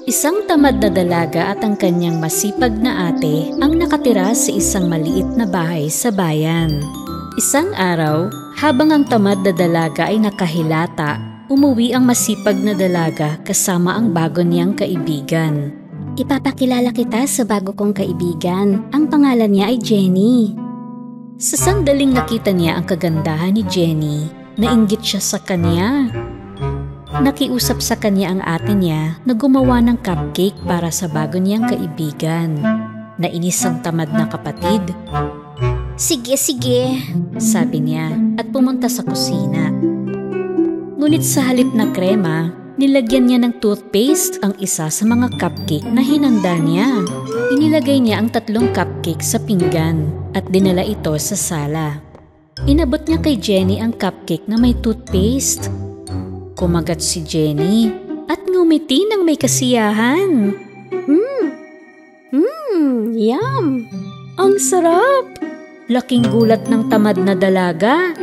Isang tamad na dalaga at ang kanyang masipag na ate ang nakatira sa isang maliit na bahay sa bayan. Isang araw, habang ang tamad na dalaga ay nakahilata, umuwi ang masipag na dalaga kasama ang bago niyang kaibigan. Ipapakilala kita sa bago kong kaibigan. Ang pangalan niya ay Jenny. Sa sandaling nakita niya ang kagandahan ni Jenny, nainggit siya sa kanya. Nakiusap sa kanya ang ate niya na gumawa ng cupcake para sa bago niyang kaibigan. Nainis ang tamad na kapatid. Sige, Sabi niya at pumunta sa kusina. Ngunit sa halip na krema, nilagyan niya ng toothpaste ang isa sa mga cupcake na hinanda niya. Inilagay niya ang 3 cupcake sa pinggan at dinala ito sa sala. Inabot niya kay Jenny ang cupcake na may toothpaste. Kumagat si Jenny at ngumiti ng may kasiyahan. Yum! Ang sarap! Laking gulat ng tamad na dalaga.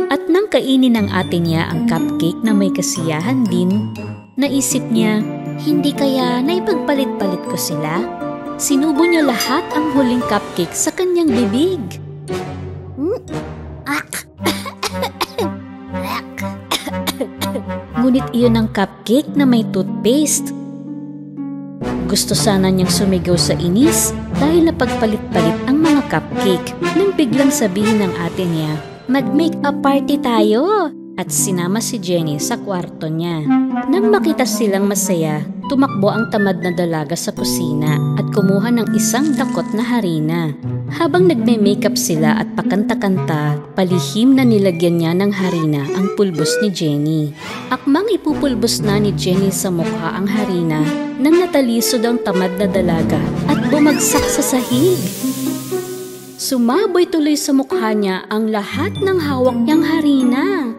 At nang kainin ng ate niya ang cupcake na may kasiyahan din, naisip niya, Hindi kaya naipagpalit-palit ko sila? sinubo niya lahat ang huling cupcake sa kanyang bibig. Ngunit iyon ang cupcake na may toothpaste. Gusto sana niyang sumigaw sa inis dahil napagpalit-palit ang mga cupcake nang biglang sabihin ng ate niya, Mag-make-up party tayo! at sinama si Jenny sa kwarto niya. Nang makita silang masaya, tumakbo ang tamad na dalaga sa kusina at kumuha ng isang dakot na harina. Habang nagme-makeup sila at pakanta-kanta, palihim na nilagyan niya ng harina ang pulbos ni Jenny. Akmang ipupulbos na ni Jenny sa mukha ang harina nang natalisod ang tamad na dalaga at bumagsak sa sahig. Sumaboy tuloy sa mukha niya ang lahat ng hawak niyang harina.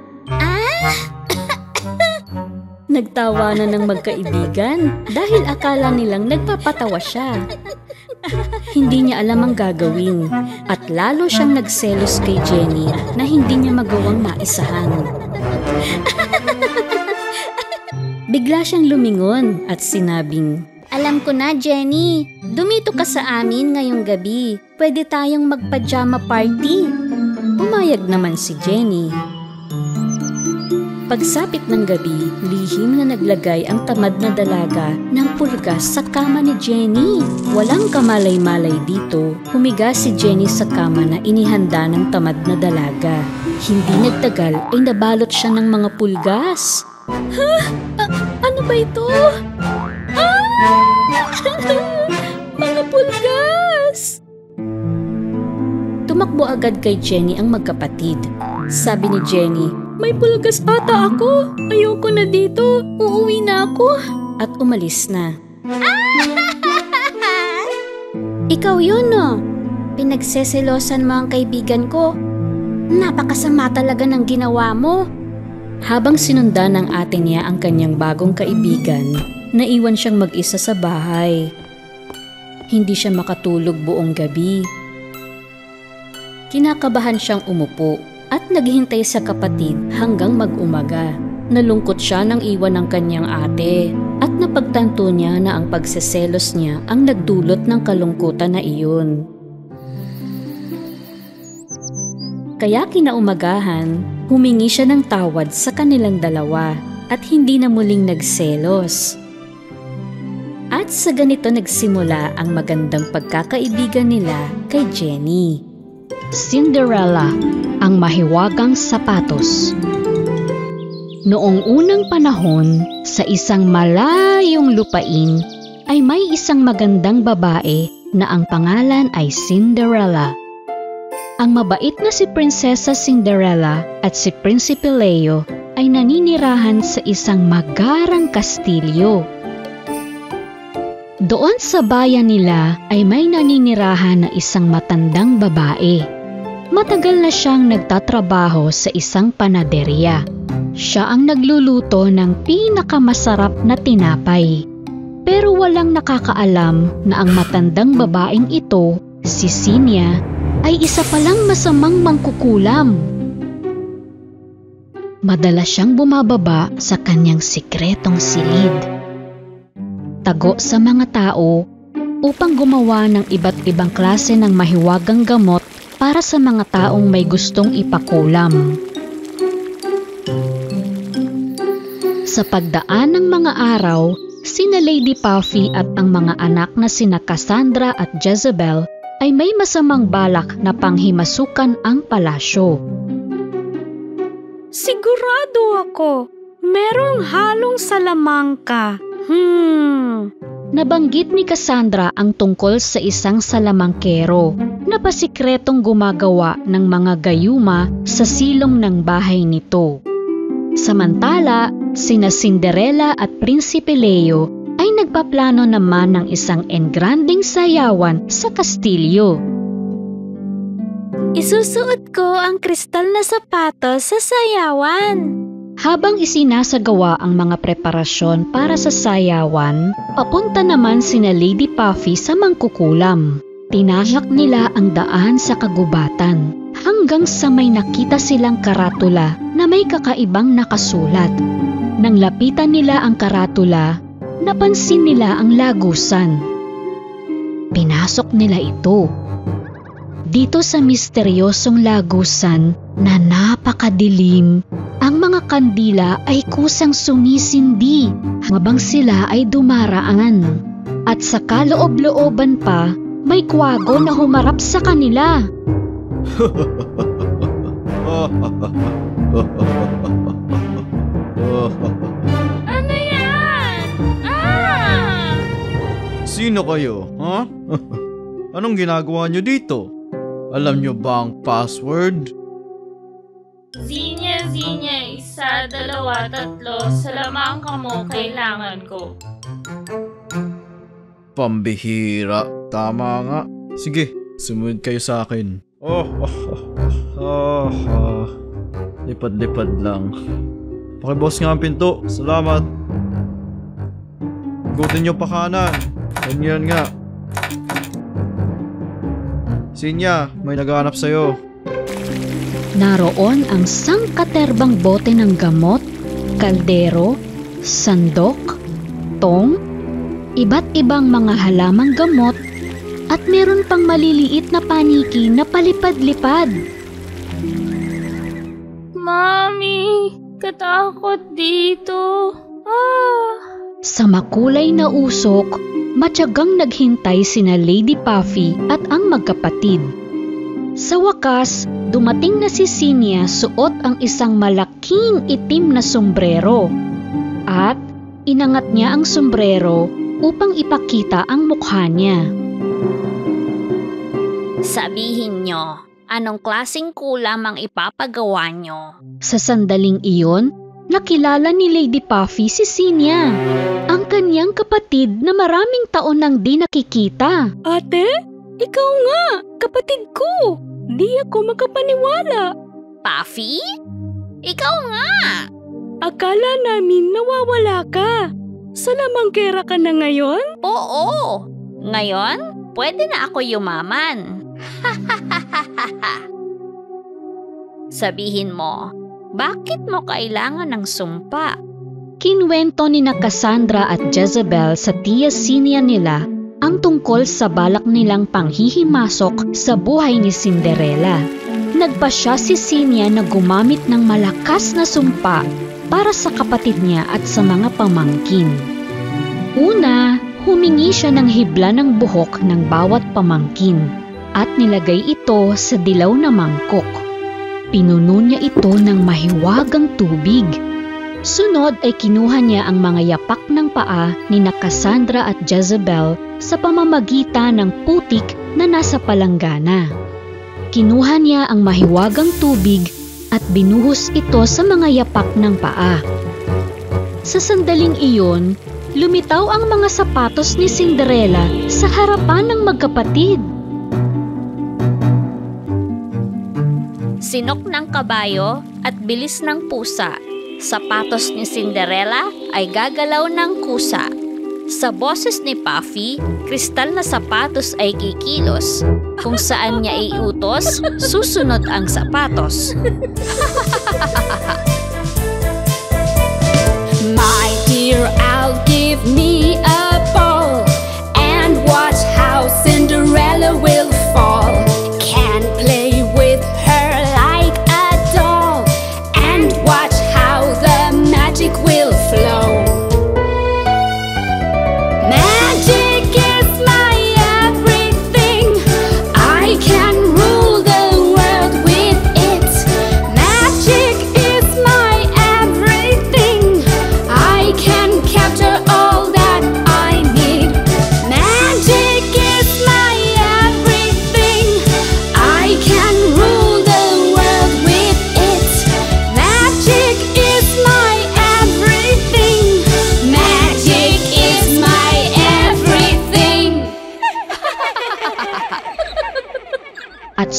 Nagtawanan ng magkaibigan dahil akala nilang nagpapatawa siya. Hindi niya alam ang gagawin at lalo siyang nagselos kay Jenny na hindi niya magawang maisahan. Bigla siyang lumingon at sinabing, Alam ko na, Jenny. Dumito ka sa amin ngayong gabi. Pwede tayong magpajama party. Pumayag naman si Jenny. Pagsapit ng gabi, lihim na naglagay ang tamad na dalaga ng pulgas sa kama ni Jenny. Walang kamalay-malay dito. Humiga si Jenny sa kama na inihanda ng tamad na dalaga. Hindi nagtagal ay nabalot siya ng mga pulgas. Ano ba ito? Mga pulgas! Tumakbo agad kay Jenny ang magkapatid. Sabi ni Jenny, May pulgas ata ako. Ayoko na dito. Uuwi na ako. At umalis na. Ikaw yun, no? Pinagseselosan mo ang kaibigan ko. Napakasama talaga ng ginawa mo. Habang sinundan ng ate niya ang kanyang bagong kaibigan, naiwan siyang mag-isa sa bahay. Hindi siya makatulog buong gabi. Kinakabahan siyang umupo at naghihintay sa kapatid hanggang mag-umaga. Nalungkot siya nang iwan ng kanyang ate at napagtanto niya na ang pagseselos niya ang nagdulot ng kalungkutan na iyon. Kaya kinaumagahan, humingi siya ng tawad sa kanilang dalawa at hindi na muling nagselos. At sa ganito nagsimula ang magandang pagkakaibigan nila kay Jenny. Cinderella, ang mahiwagang sapatos. Noong unang panahon, sa isang malayong lupain, ay may isang magandang babae na ang pangalan ay Cinderella. Ang mabait na si Prinsesa Cinderella at si Prinsipe Leo ay naninirahan sa isang magarang kastilyo. Doon sa bayan nila ay may naninirahan na isang matandang babae. Matagal na siyang nagtatrabaho sa isang panaderya. Siya ang nagluluto ng pinakamasarap na tinapay. Pero walang nakakaalam na ang matandang babaeng ito, si Sinia, ay isa palang masamang mangkukulam. Madalas siyang bumababa sa kanyang sikretong silid. magtago sa mga tao upang gumawa ng iba't ibang klase ng mahiwagang gamot para sa mga taong may gustong ipakulam. Sa pagdaan ng mga araw, sina Lady Puffy at ang mga anak na sina Cassandra at Jezebel ay may masamang balak na panghimasukan ang palasyo. Sigurado ako, merong halong salamangka. Nabanggit ni Cassandra ang tungkol sa isang salamangkero na pasikretong gumagawa ng mga gayuma sa silong ng bahay nito. Samantala, sina Cinderella at Prinsipe Leo ay nagpaplano naman ng isang engranding sayawan sa kastilyo. Isusuot ko ang kristal na sapatos sa sayawan. Habang isinasagawa ang mga preparasyon para sa sayawan, papunta naman sina Lady Puffy sa mangkukulam. Tinahak nila ang daan sa kagubatan hanggang sa may nakita silang karatula na may kakaibang nakasulat. Nang lapitan nila ang karatula, napansin nila ang lagusan. Pinasok nila ito. Dito sa misteryosong lagusan na napakadilim, ang mga kandila ay kusang sumisindi habang sila ay dumaraan. At sa kaloob-looban pa, may kwago na humarap sa kanila. Ano yan? Sino kayo, ha? Anong ginagawa nyo dito? Alam nyo ba ang password? Zinya, 1, 2, 3, salamangka mo, kailangan ko. Pambihira. Tama nga. Sige, sumunod kayo sa akin. Lipad-lipad lang. Pakibukas nga ang pinto. Salamat. Igutin nyo pa kanan. Ganyan nga. Sinya, may naghahanap sa'yo. Naroon ang sangkaterbang bote ng gamot, kaldero, sandok, tong, iba't ibang mga halamang gamot, at meron pang maliliit na paniki na palipad-lipad. Mami, katakot dito. Sa makulay na usok, matyagang naghintay sina Lady Puffy at ang magkapatid. Sa wakas, dumating na si Sinya suot ang isang malaking itim na sombrero. At inangat niya ang sombrero upang ipakita ang mukha niya. Sabihin nyo, anong klaseng kulam ang ipapagawa nyo? Sa sandaling iyon, nakilala ni Lady Puffy si Sinya, ang kanyang kapatid na maraming taon nang di nakikita. Ate, ikaw nga, kapatid ko. Di ako makapaniwala. Puffy? Ikaw nga. Akala namin nawawala ka. Salamangkera ka na ngayon? Oo. Ngayon, pwede na ako yumaman. Sabihin mo, bakit mo kailangan ng sumpa? Kinwento ni na Cassandra at Jezebel sa tiya Sinya nila ang tungkol sa balak nilang panghihimasok sa buhay ni Cinderella. Nagpasya si Sinya na gumamit ng malakas na sumpa para sa kapatid niya at sa mga pamangkin. Una, humingi siya ng hibla ng buhok ng bawat pamangkin at nilagay ito sa dilaw na mangkok. Pinuno niya ito ng mahiwagang tubig. Sunod ay kinuha niya ang mga yapak ng paa ni na Cassandra at Jezebel sa pamamagitan ng putik na nasa palanggana. Kinuha niya ang mahiwagang tubig at binuhos ito sa mga yapak ng paa. Sa sandaling iyon, lumitaw ang mga sapatos ni Cinderella sa harapan ng magkapatid. Sinok ng kabayo at bilis ng pusa. Sapatos ni Cinderella ay gagalaw ng kusa. Sa boses ni Puffy, kristal na sapatos ay kikilos. Kung saan niya iutos, susunod ang sapatos. My dear, I'll give me a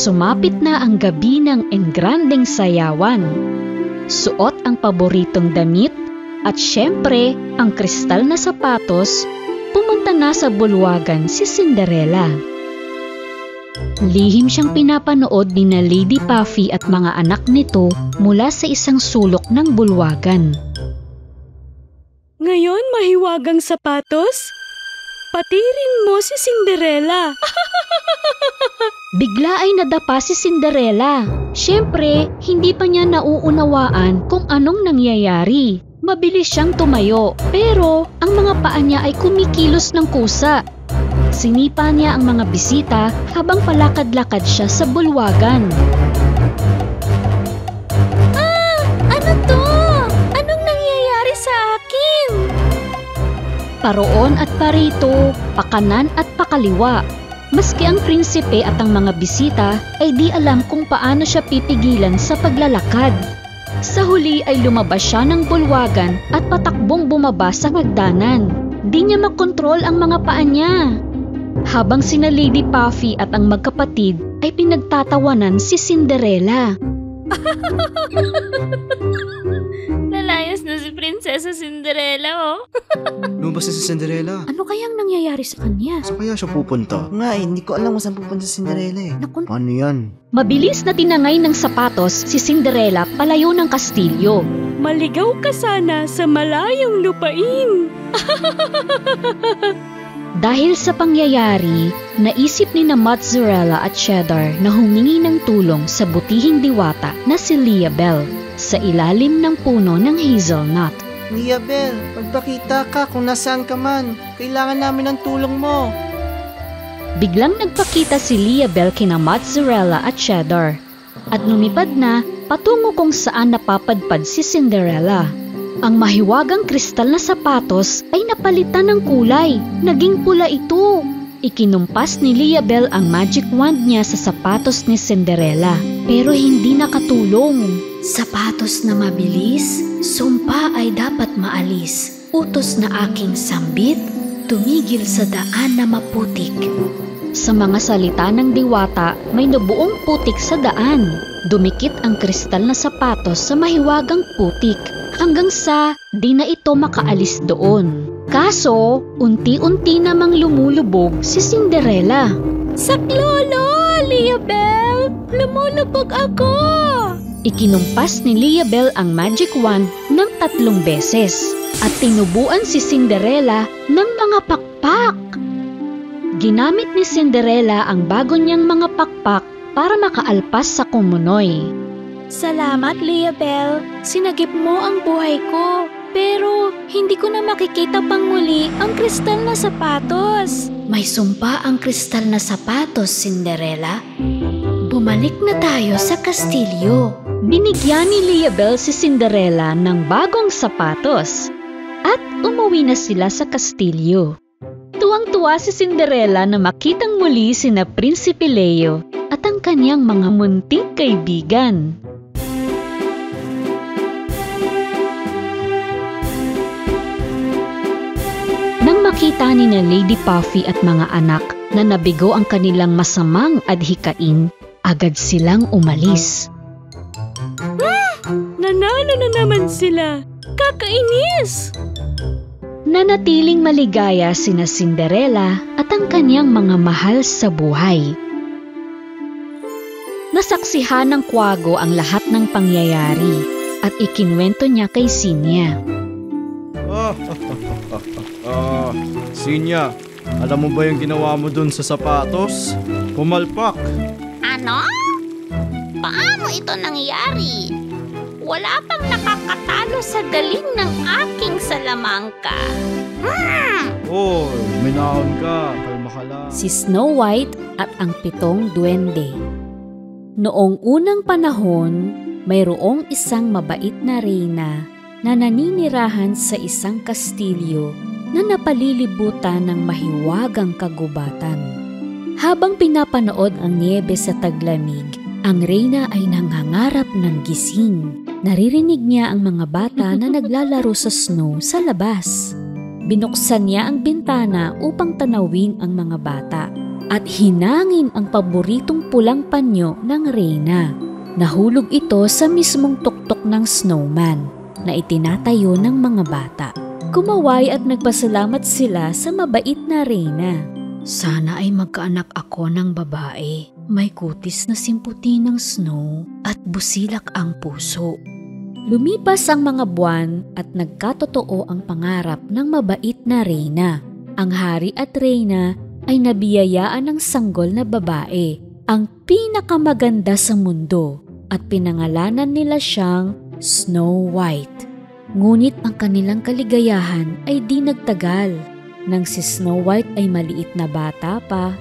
Sumapit na ang gabi ng engrandeng sayawan. Suot ang paboritong damit at syempre ang kristal na sapatos, pumunta na sa bulwagan si Cinderella. Lihim siyang pinapanood ni na Lady Puffy at mga anak nito mula sa isang sulok ng bulwagan. Ngayon mahiwagang sapatos? Patirin mo si Cinderella. Bigla ay nadapa si Cinderella. Siyempre, hindi pa niya nauunawaan kung anong nangyayari. Mabilis siyang tumayo, pero ang mga paa niya ay kumikilos ng kusa. Sinipa niya ang mga bisita habang palakad-lakad siya sa bulwagan. Ano to? Anong nangyayari sa akin? Paroon at parito, pakanan at pakaliwa. Maski ang prinsipe at ang mga bisita ay di alam kung paano siya pipigilan sa paglalakad. Sa huli ay lumabas siya ng bulwagan at patakbong bumaba sa hagdanan. Di niya makontrol ang mga paa niya. Habang sina Lady Puffy at ang magkapatid ay pinagtatawanan si Cinderella. Lalayas na si Prinsesa Cinderella, oh. Lumabas na si Cinderella. Ano kayang nangyayari sa kanya? Saan kaya siya pupunta? Hindi ko alam kung saan pupunta si Cinderella eh. Ano yan? Mabilis na tinangay ng sapatos si Cinderella palayo ng kastilyo. Maligaw ka sana sa malayong lupain. Dahil sa pangyayari, naisip ni na Mozzarella at Cheddar na humingi ng tulong sa butihing diwata na si Leabelle sa ilalim ng puno ng hazelnut. Leabelle, magpakita ka kung nasaan ka man. Kailangan namin ng tulong mo. Biglang nagpakita si Leabelle kina Mozzarella at Cheddar at lumipad na patungo kung saan napapadpad si Cinderella. Ang mahiwagang kristal na sapatos ay napalitan ng kulay. Naging pula ito. Ikinumpas ni Leabelle ang magic wand niya sa sapatos ni Cinderella, pero hindi nakatulong. Sapatos na mabilis, sumpa ay dapat maalis. Utos na aking sambit, tumigil sa daan na maputik. Sa mga salita ng diwata, may nabuong putik sa daan. Dumikit ang kristal na sapatos sa mahiwagang putik hanggang sa di na ito makaalis doon. Kaso, unti-unti namang lumulubog si Cinderella. Saklolo, Leabelle! Lumulubog ako! Ikinumpas ni Leabelle ang magic wand ng 3 beses at tinubuan si Cinderella ng mga pakpak. Ginamit ni Cinderella ang bago niyang mga pakpak para makaalpas sa kumunoy. Salamat, Leabelle. Sinagip mo ang buhay ko. Pero hindi ko na makikita pang muli ang kristal na sapatos. May sumpa ang kristal na sapatos, Cinderella. Bumalik na tayo sa kastilyo. Binigyan ni Leabelle si Cinderella ng bagong sapatos at umuwi na sila sa kastilyo. Tuwang-tuwa si Cinderella na makitang muli sina Prinsipe Leo at ang kanyang mga munting kaibigan. Nang makita ni na Lady Puffy at mga anak na nabigo ang kanilang masamang adhikain, agad silang umalis. Nanalo na naman sila. Kakainis! Nanatiling maligaya sina Cinderella at ang kanyang mga mahal sa buhay. Nasaksihan ng kwago ang lahat ng pangyayari at ikinwento niya kay Sinya. Sinya, alam mo ba yung ginawa mo dun sa sapatos? Pumalpak. Ano? Paano ito nangyari? Wala pang nakakatalo sa galing ng aking salamangka. Oy, minahon ka. Kalma ka lang. Si Snow White at ang 7 duwende. Noong unang panahon, mayroong isang mabait na reyna na naninirahan sa isang kastilyo na napalilibutan ng mahiwagang kagubatan. Habang pinapanood ang niyebe sa taglamig, ang reyna ay nangangarap ng gising. Naririnig niya ang mga bata na naglalaro sa snow sa labas. Binuksan niya ang bintana upang tanawin ang mga bata at hinangin ang paboritong pulang panyo ng reyna. Nahulog ito sa mismong tuktok ng snowman na itinatayo ng mga bata. Kumaway at nagpasalamat sila sa mabait na reyna. Sana ay magkaanak ako ng babae. May kutis na simputi ng snow at busilak ang puso. Lumipas ang mga buwan at nagkatotoo ang pangarap ng mabait na reyna. Ang hari at reyna ay nabiyayaan ng sanggol na babae, ang pinakamaganda sa mundo, at pinangalanan nila siyang Snow White. Ngunit ang kanilang kaligayahan ay di nagtagal. Nang si Snow White ay maliit na bata pa,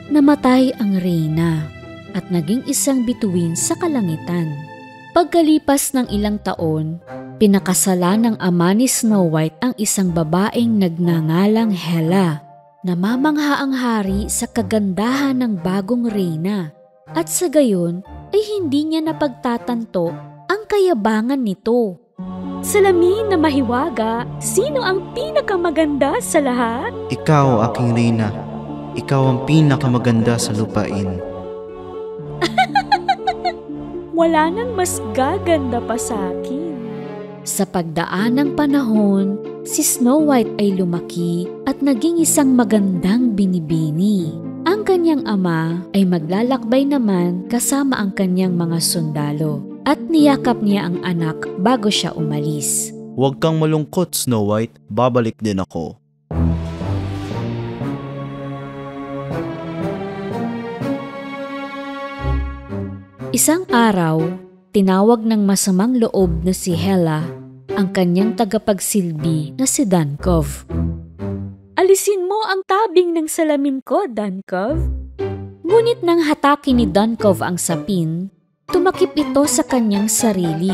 namatay ang reyna at naging isang bituin sa kalangitan. Pagkalipas ng ilang taon, pinakasalan ng ama ni Snow White ang isang babaeng nagngangalang Hela. Namamangha ang hari sa kagandahan ng bagong reyna at sa gayon ay hindi niya napagtatanto ang kayabangan nito. Salamin na mahiwaga, sino ang pinakamaganda sa lahat? Ikaw, aking reyna. Ikaw ang pinakamaganda sa lupain. Wala nang mas gaganda pa sa akin. Sa pagdaan ng panahon, si Snow White ay lumaki at naging isang magandang binibini. Ang kanyang ama ay maglalakbay naman kasama ang kanyang mga sundalo at niyakap niya ang anak bago siya umalis. Huwag kang malungkot, Snow White. Babalik din ako. Isang araw, tinawag ng masamang loob na si Hela ang kanyang tagapagsilbi na si Duncove. Alisin mo ang tabing ng salamin ko, Duncove. Ngunit nang hatakin ni Duncove ang sapin, tumakip ito sa kanyang sarili.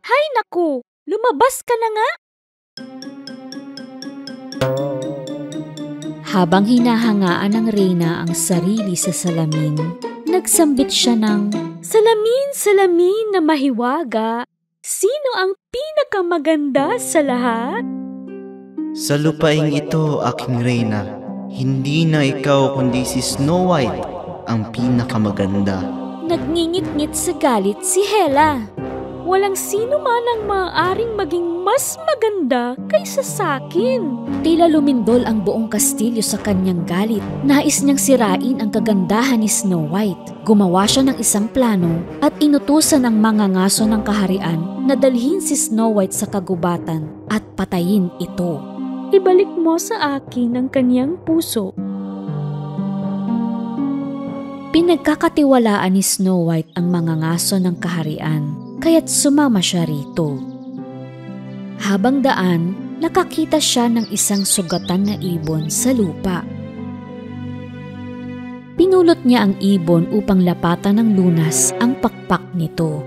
Hay naku, lumabas ka na nga. Habang hinahangaan ng reyna ang sarili sa salamin, nagsambit siya ng, Salamin, salamin na mahiwaga, sino ang pinakamaganda sa lahat? Sa lupaing ito, aking reyna, hindi na ikaw kundi si Snow White ang pinakamaganda. Nagngingit-ngit sa galit si Hela. Walang sino man ang maaaring maging mas maganda kaysa sakin. Tila lumindol ang buong kastilyo sa kanyang galit. Nais niyang sirain ang kagandahan ni Snow White. Gumawa siya ng isang plano at inutusan ang mga ngaso ng kaharian na dalhin si Snow White sa kagubatan at patayin ito. Ibalik mo sa akin ang kanyang puso. Pinagkakatiwalaan ni Snow White ang mga ngaso ng kaharian, kaya't sumama siya rito. Habang daan, nakakita siya ng isang sugatan na ibon sa lupa. Pinulot niya ang ibon upang lapatan ng lunas ang pakpak nito.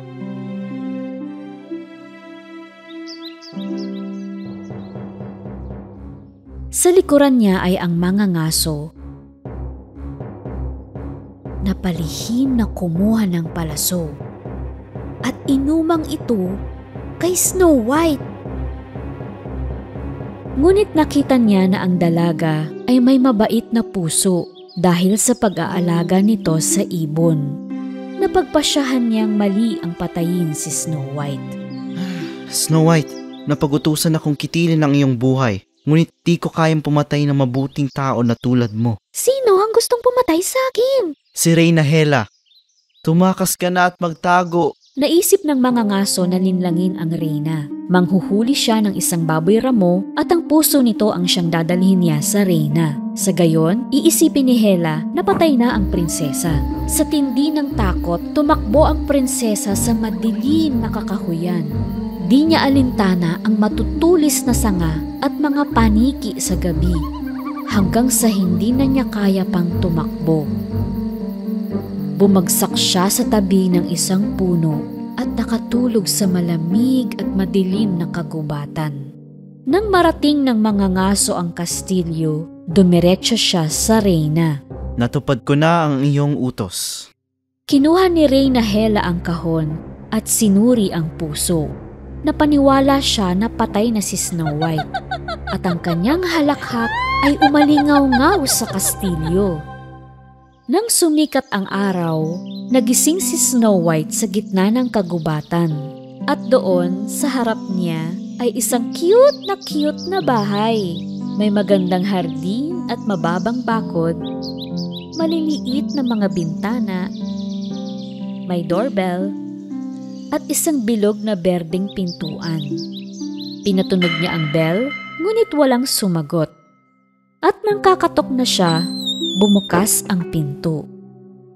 Sa likuran niya ay ang mga ngaso na palihim na kumuha ng palaso at inumang ito kay Snow White. Ngunit nakita niya na ang dalaga ay may mabait na puso dahil sa pag-aalaga nito sa ibon. Napagpasyahan niyang mali ang patayin si Snow White. Snow White, napagutusan akong kitilin ang iyong buhay. Ngunit di ko kayang pumatay ng mabuting tao na tulad mo. Sino ang gustong pumatay sa akin? Si Reyna Hela. Tumakas ka na at magtago. Naisip ng mga ngaso na linlangin ang reyna. Manghuhuli siya ng isang baboy ramo at ang puso nito ang siyang dadalhin niya sa reyna. Sa gayon, iisipin ni Hela na patay na ang prinsesa. Sa tindi ng takot, tumakbo ang prinsesa sa madilim na kakahuyan. Di niya alintana ang matutulis na sanga at mga paniki sa gabi hanggang sa hindi na niya kaya pang tumakbo. Bumagsak siya sa tabi ng isang puno at nakatulog sa malamig at madilim na kagubatan. Nang marating ng mga ngaso ang kastilyo, dumiretso siya sa reyna. Natupad ko na ang iyong utos. Kinuha ni Reyna Hela ang kahon at sinuri ang puso. Napaniwala siya na patay na si Snow White at ang kanyang halakhak ay umalingaw-ngaw sa kastilyo. Nang sumikat ang araw, nagising si Snow White sa gitna ng kagubatan. At doon, sa harap niya, ay isang cute na bahay. May magandang hardin at mababang bakod, maliliit na mga bintana, may doorbell, at isang bilog na berdeng pintuan. Pinatunog niya ang bell, ngunit walang sumagot. At nang kakatok na siya, bumukas ang pinto.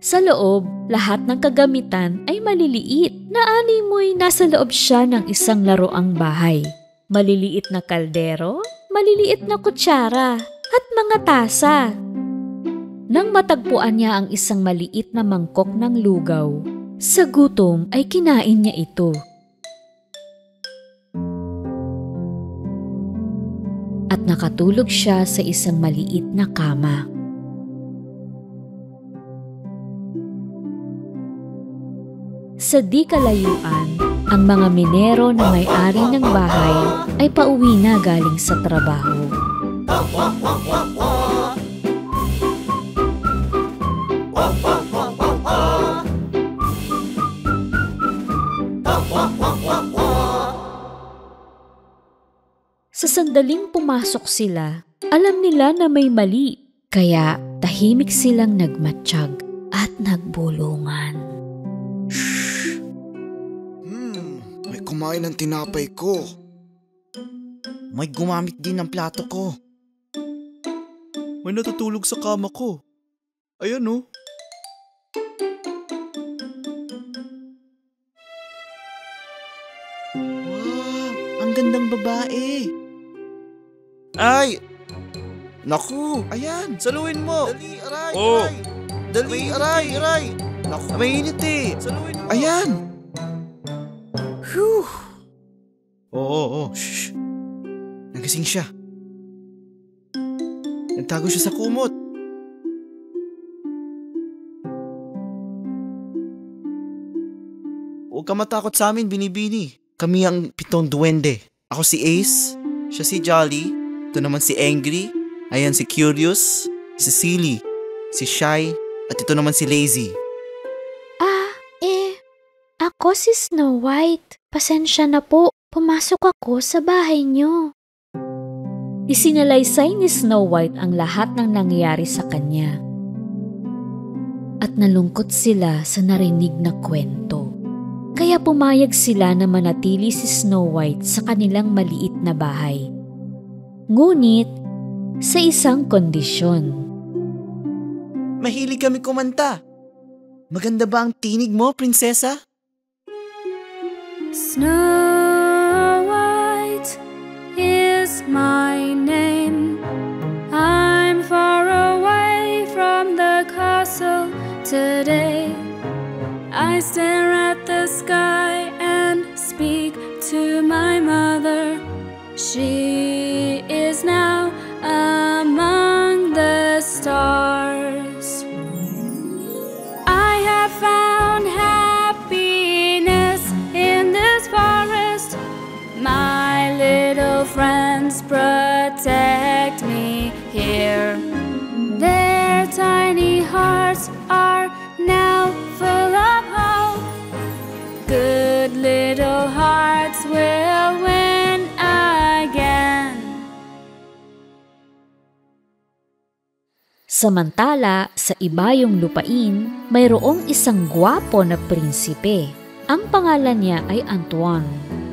Sa loob, lahat ng kagamitan ay maliliit. Naanimoy nasa loob siya ng isang laruang bahay. Maliliit na kaldero, maliliit na kutsara, at mga tasa. Nang matagpuan niya ang isang maliit na mangkok ng lugaw, sa gutom ay kinain niya ito. At nakatulog siya sa isang maliit na kama. Sa di kalayuan, ang mga minero na may-ari ng bahay ay pauwi na galing sa trabaho. Sa sandaling pumasok sila, alam nila na may mali, kaya tahimik silang nagmatsyag at nagbulungan. May kumain ng tinapay ko. May gumamit din ng plato ko. May natutulog sa kama ko. Ayan oh. Wow, ang gandang babae. Ay! Naku! Ayan, saluin mo. Dali, aray! Oh. Aray! Dali, aray! Naku, mainit eh! Saluin mo. Ayan! Phew! Oo. Shh! Nagising siya. Nagtago siya sa kumot. Huwag ka matakot sa amin, Binibini. Kami ang 7 duwende. Ako si Ace, siya si Jolly, ito naman si Angry, ayan si Curious, si Silly, si Shy, at ito naman si Lazy. Ako si Snow White. Pasensya na po, pumasok ako sa bahay niyo. Isinalaysay ni Snow White ang lahat ng nangyari sa kanya. At nalungkot sila sa narinig na kwento. Kaya pumayag sila na manatili si Snow White sa kanilang maliit na bahay. Ngunit, sa isang kondisyon. Mahilig kami kumanta. Maganda ba ang tinig mo, prinsesa? Snow White is my name. I'm far away from the castle today. I stare at the sky and speak to my mother. She is now among the stars. I have found happiness in this forest. My little friends protect me here. Their tiny hearts are now full of hope. Good little hearts will win again. Samantala, sa ibayong lupain, mayroong isang gwapo na prinsipe. Ang pangalan niya ay Antoine.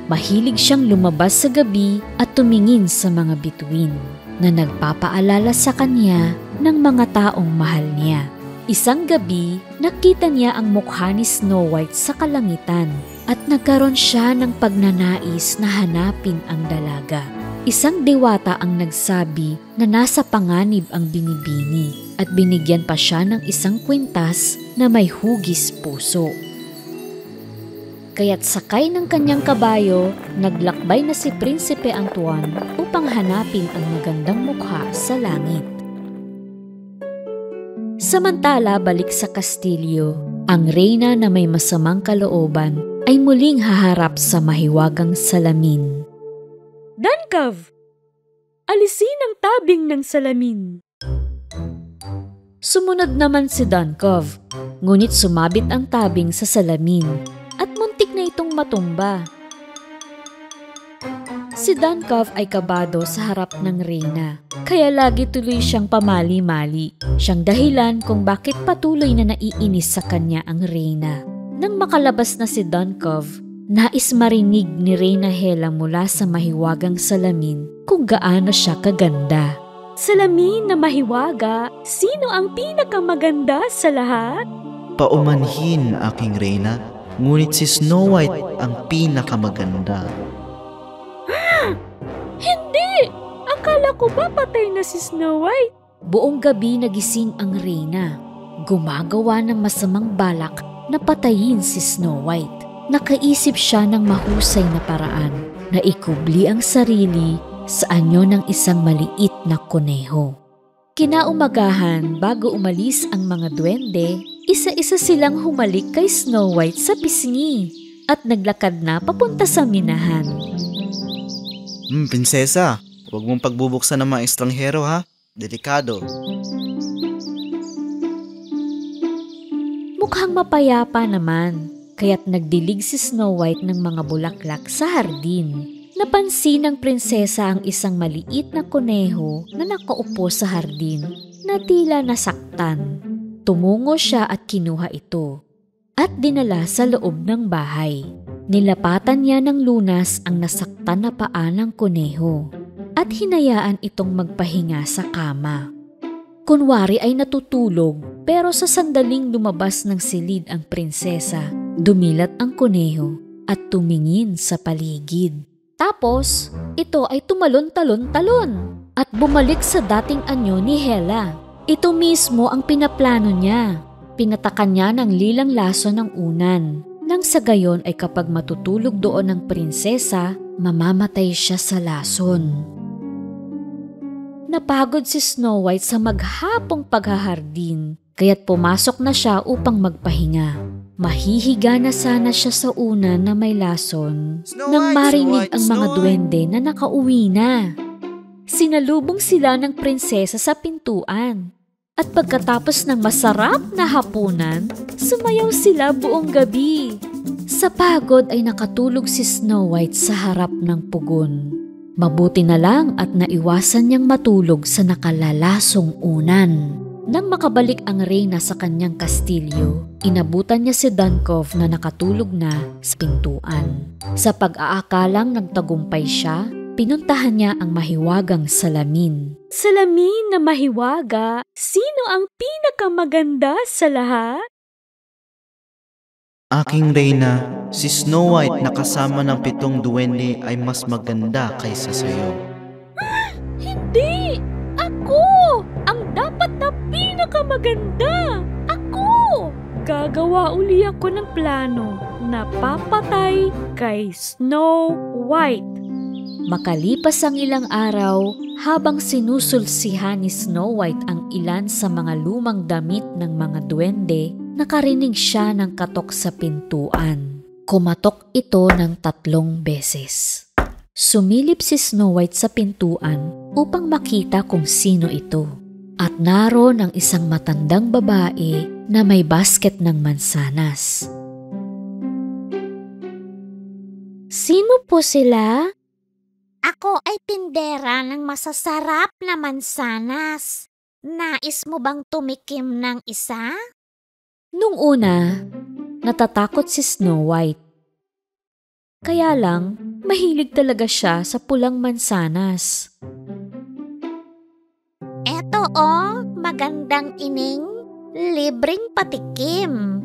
Mahilig siyang lumabas sa gabi at tumingin sa mga bituin na nagpapaalala sa kanya ng mga taong mahal niya. Isang gabi, nakita niya ang mukha ni Snow White sa kalangitan at nagkaroon siya ng pagnanais na hanapin ang dalaga. Isang diwata ang nagsabi na nasa panganib ang Binibini at binigyan pa siya ng isang kwintas na may hugis puso. Kaya't sakay ng kanyang kabayo, naglakbay na si Prinsipe Antoine upang hanapin ang magandang mukha sa langit. Samantala, balik sa kastilyo, ang reyna na may masamang kalooban ay muling haharap sa mahiwagang salamin. Dankav! Alisin ang tabing ng salamin. Sumunod naman si Dunkov, ngunit sumabit ang tabing sa salamin at muntik na itong matumba. Si Dunkov ay kabado sa harap ng reyna, kaya lagi tuloy siyang pamali-mali. Siyang dahilan kung bakit patuloy na naiinis sa kanya ang reyna. Nang makalabas na si Dunkov, nais marinig ni Reyna Hela mula sa mahiwagang salamin kung gaano siya kaganda. Salamin na mahiwaga, sino ang pinakamaganda sa lahat? Paumanhin, aking reyna, ngunit si Snow White ang pinakamaganda. Hindi! Akala ko ba patay na si Snow White? Buong gabi nagising ang reyna. Gumagawa ng masamang balak na patayin si Snow White. Nakaisip siya ng mahusay na paraan na ikubli ang sarili sa anyo ng isang maliit na kuneho. Kinaumagahan bago umalis ang mga duwende, isa-isa silang humalik kay Snow White sa pisngi at naglakad na papunta sa minahan. Prinsesa, huwag mong pagbubuksan ng mga estranghero ha. Delikado. Mukhang mapayapa naman, kaya't nagdilig si Snow White ng mga bulaklak sa hardin. Napansin ng prinsesa ang isang maliit na kuneho na nakaupo sa hardin na tila nasaktan. Tumungo siya at kinuha ito at dinala sa loob ng bahay. Nilapatan niya ng lunas ang nasaktan na paa ng kuneho at hinayaan itong magpahinga sa kama. Kunwari ay natutulog pero sa sandaling lumabas ng silid ang prinsesa, dumilat ang kuneho at tumingin sa paligid. Tapos, ito ay tumalon-talon-talon at bumalik sa dating anyo ni Hela. Ito mismo ang pinaplano niya. Pinatakan niya ng lilang laso ng unan. Nang sa gayon ay kapag matutulog doon ang prinsesa, mamamatay siya sa lason. Napagod si Snow White sa maghapong paghahardin, kaya't pumasok na siya upang magpahinga. Mahihiga na sana siya sa unan na may lason nang marinig ang mga duwende na nakauwi na. Sinalubong sila ng prinsesa sa pintuan. At pagkatapos ng masarap na hapunan, sumayaw sila buong gabi. Sa pagod ay nakatulog si Snow White sa harap ng pugon. Mabuti na lang at naiwasan niyang matulog sa nakalalasong unan. Nang makabalik ang reyna sa kanyang kastilyo, inabutan niya si Dunkov na nakatulog na sa pintuan. Sa pag-aakalang nagtagumpay siya, pinuntahan niya ang mahiwagang salamin. Salamin na mahiwaga, sino ang pinakamaganda sa lahat? Aking reyna, si Snow White na kasama ng 7 duwende ay mas maganda kaysa sayo. Hindi! Ako! Ang dapat na pinakamaganda! Ako! Gagawa uli ako ng plano na papatay kay Snow White. Makalipas ang ilang araw, habang sinusulsihan ni Snow White ang ilan sa mga lumang damit ng mga duwende, nakarinig siya ng katok sa pintuan. Kumatok ito ng 3 beses. Sumilip si Snow White sa pintuan upang makita kung sino ito. At naroon ang isang matandang babae na may basket ng mansanas. Sino po sila? Ako ay tindera ng masasarap na mansanas. Nais mo bang tumikim ng isa? Nung una, natatakot si Snow White. Kaya lang, mahilig talaga siya sa pulang mansanas. Eto magandang ining, libreng patikim.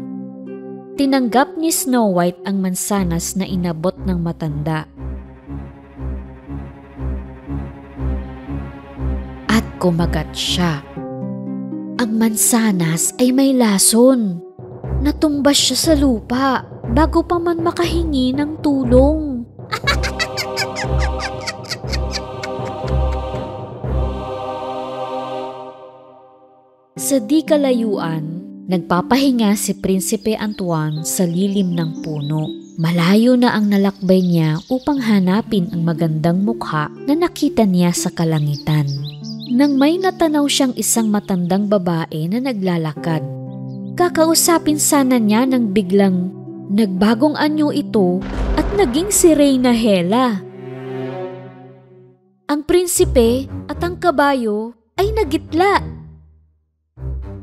Tinanggap ni Snow White ang mansanas na inabot ng matanda. At kumagat siya. Ang mansanas ay may lason. Natumbas siya sa lupa bago pa man makahingi ng tulong. Sa di kalayuan, nagpapahinga si Prinsipe Antoine sa lilim ng puno. Malayo na ang nalakbay niya upang hanapin ang magandang mukha na nakita niya sa kalangitan. nang may natanaw siyang isang matandang babae na naglalakad. Kakausapin sana niya nang biglang nagbagong anyo ito at naging si Reyna Hela. Ang prinsipe at ang kabayo ay nagitla.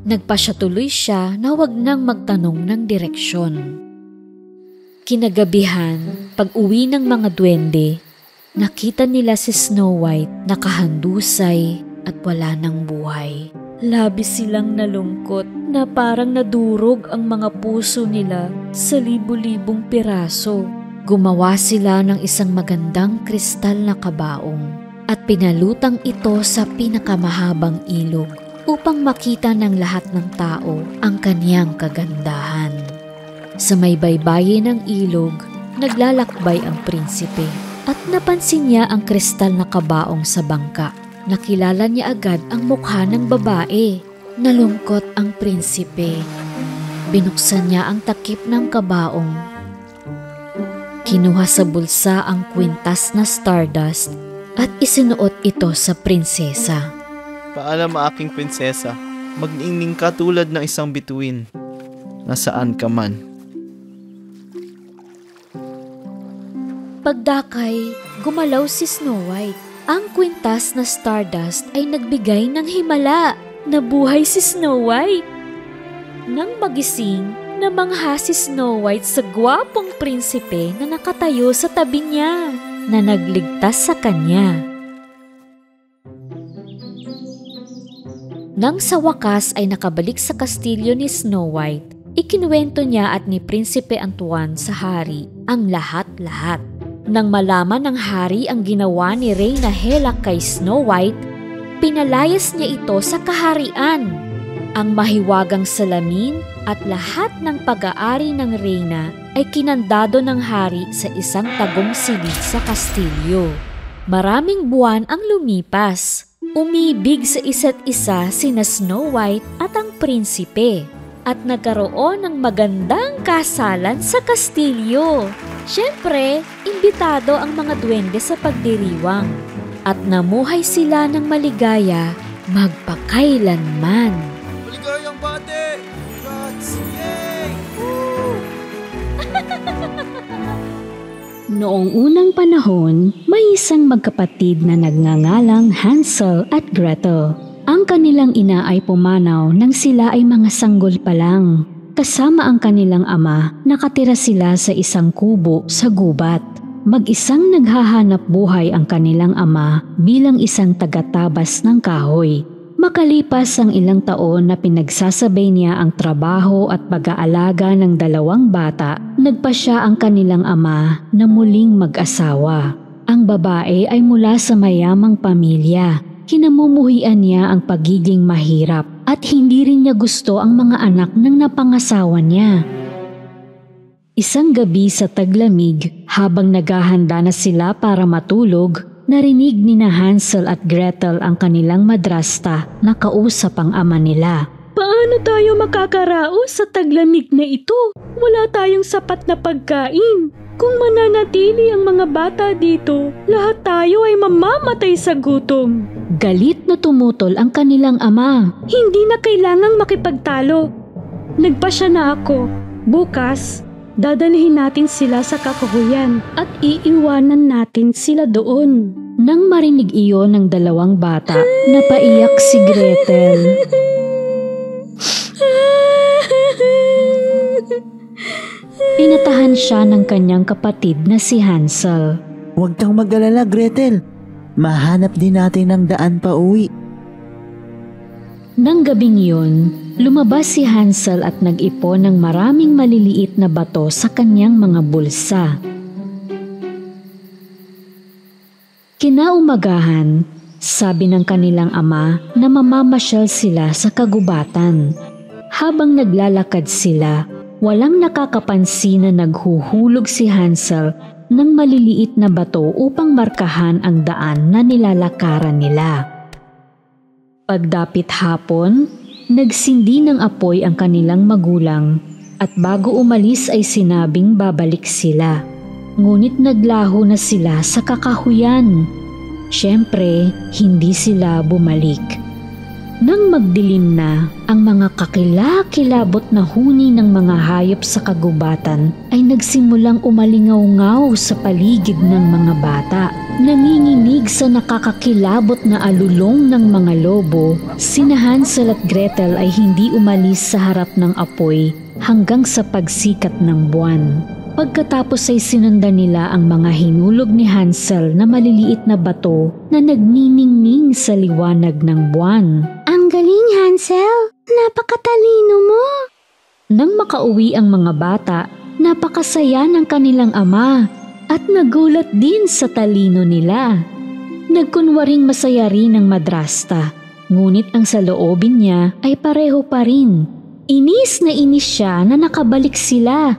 Nagpasya tuloy siya na huwag nang magtanong ng direksyon. Kinagabihan, pag uwi ng mga duwende, nakita nila si Snow White nakahandusay at wala ng buhay. Labis silang nalungkot na parang nadurog ang mga puso nila sa libu-libong piraso. Gumawa sila ng isang magandang kristal na kabaong at pinalutang ito sa pinakamahabang ilog upang makita ng lahat ng tao ang kaniyang kagandahan. Sa may baybayin ng ilog, naglalakbay ang prinsipe at napansin niya ang kristal na kabaong sa bangka. Nakilala niya agad ang mukha ng babae. Nalungkot ang prinsipe. Binuksan niya ang takip ng kabaong. Kinuha sa bulsa ang kwintas na stardust at isinuot ito sa prinsesa. Paalam aking prinsesa, magniingning ka tulad ng isang bituin. Nasaan ka man? Pagdakay, gumalaw si Snow White. Ang kwintas na stardust ay nagbigay ng himala. Nabuhay si Snow White. Nang magising, namangha si Snow White sa gwapong prinsipe na nakatayo sa tabi niya, na nagligtas sa kanya. Nang sa wakas ay nakabalik sa kastilyo ni Snow White, ikinuwento niya at ni Prinsipe Antoine sa hari ang lahat-lahat. Nang malaman ng hari ang ginawa ni Reyna Hela kay Snow White, pinalayas niya ito sa kaharian. Ang mahiwagang salamin at lahat ng pag-aari ng reyna ay kinandado ng hari sa isang tagong silid sa kastilyo. Maraming buwan ang lumipas. Umibig sa isa't isa sina Snow White at ang prinsipe at nagkaroon ng magandang kasalan sa kastilyo. Siyempre, imbitado ang mga duwende sa pagdiriwang at namuhay sila ng maligaya magpakailanman. Maligayang bate! Congrats! Yay! Noong unang panahon, may isang magkapatid na nagngangalang Hansel at Gretel. Ang kanilang ina ay pumanaw nang sila ay mga sanggol pa lang. Kasama ang kanilang ama, nakatira sila sa isang kubo sa gubat. Mag-isang naghahanap buhay ang kanilang ama bilang isang tagatabas ng kahoy. Makalipas ang ilang taon na pinagsasabay niya ang trabaho at pag-aalaga ng 2 bata, nagpasya ang kanilang ama na muling mag-asawa. Ang babae ay mula sa mayamang pamilya. Kinamumuhian niya ang pagiging mahirap at hindi rin niya gusto ang mga anak ng napangasawa niya. Isang gabi sa taglamig, habang naghahanda na sila para matulog, narinig ni na Hansel at Gretel ang kanilang madrasta na kausap ang ama nila. Paano tayo makakaraos sa taglamig na ito? Wala tayong sapat na pagkain. Kung mananatili ang mga bata dito, lahat tayo ay mamamatay sa gutom. Galit na tumutol ang kanilang ama. Hindi na kailangang makipagtalo. Nagpasya na ako. Bukas, dadalhin natin sila sa kakahuyan at iiwanan natin sila doon. Nang marinig iyon ng 2 bata, napaiyak si Gretel. Pinatahan siya ng kanyang kapatid na si Hansel. Huwag kang mag-alala, Gretel. Mahanap din natin ng daan pa uwi. Nang gabing yun, lumabas si Hansel at nag-ipon ng maraming maliliit na bato sa kanyang mga bulsa. Kinaumagahan, sabi ng kanilang ama na mamamasyal sila sa kagubatan. Habang naglalakad sila, walang nakakapansin na naghuhulog si Hansel ng maliliit na bato upang markahan ang daan na nilalakaran nila. Pagdapit hapon, nagsindi ng apoy ang kanilang magulang at bago umalis ay sinabing babalik sila. Ngunit naglaho na sila sa kakahuyan. Siyempre, hindi sila bumalik. Nang magdilim na, ang mga kakilakilabot na huni ng mga hayop sa kagubatan ay nagsimulang umalingaw-ngaw sa paligid ng mga bata. Nanginginig sa nakakakilabot na alulong ng mga lobo, sina Hansel at Gretel ay hindi umalis sa harap ng apoy hanggang sa pagsikat ng buwan. Pagkatapos ay sinundan nila ang mga hinulog ni Hansel na maliliit na bato na nagniningning sa liwanag ng buwan. Ang galing, Hansel! Napakatalino mo! Nang makauwi ang mga bata, napakasaya ng kanilang ama at nagulat din sa talino nila. Nagkunwaring masaya rin ang madrasta, ngunit ang saloobin niya ay pareho pa rin. Inis na inis siya na nakabalik sila.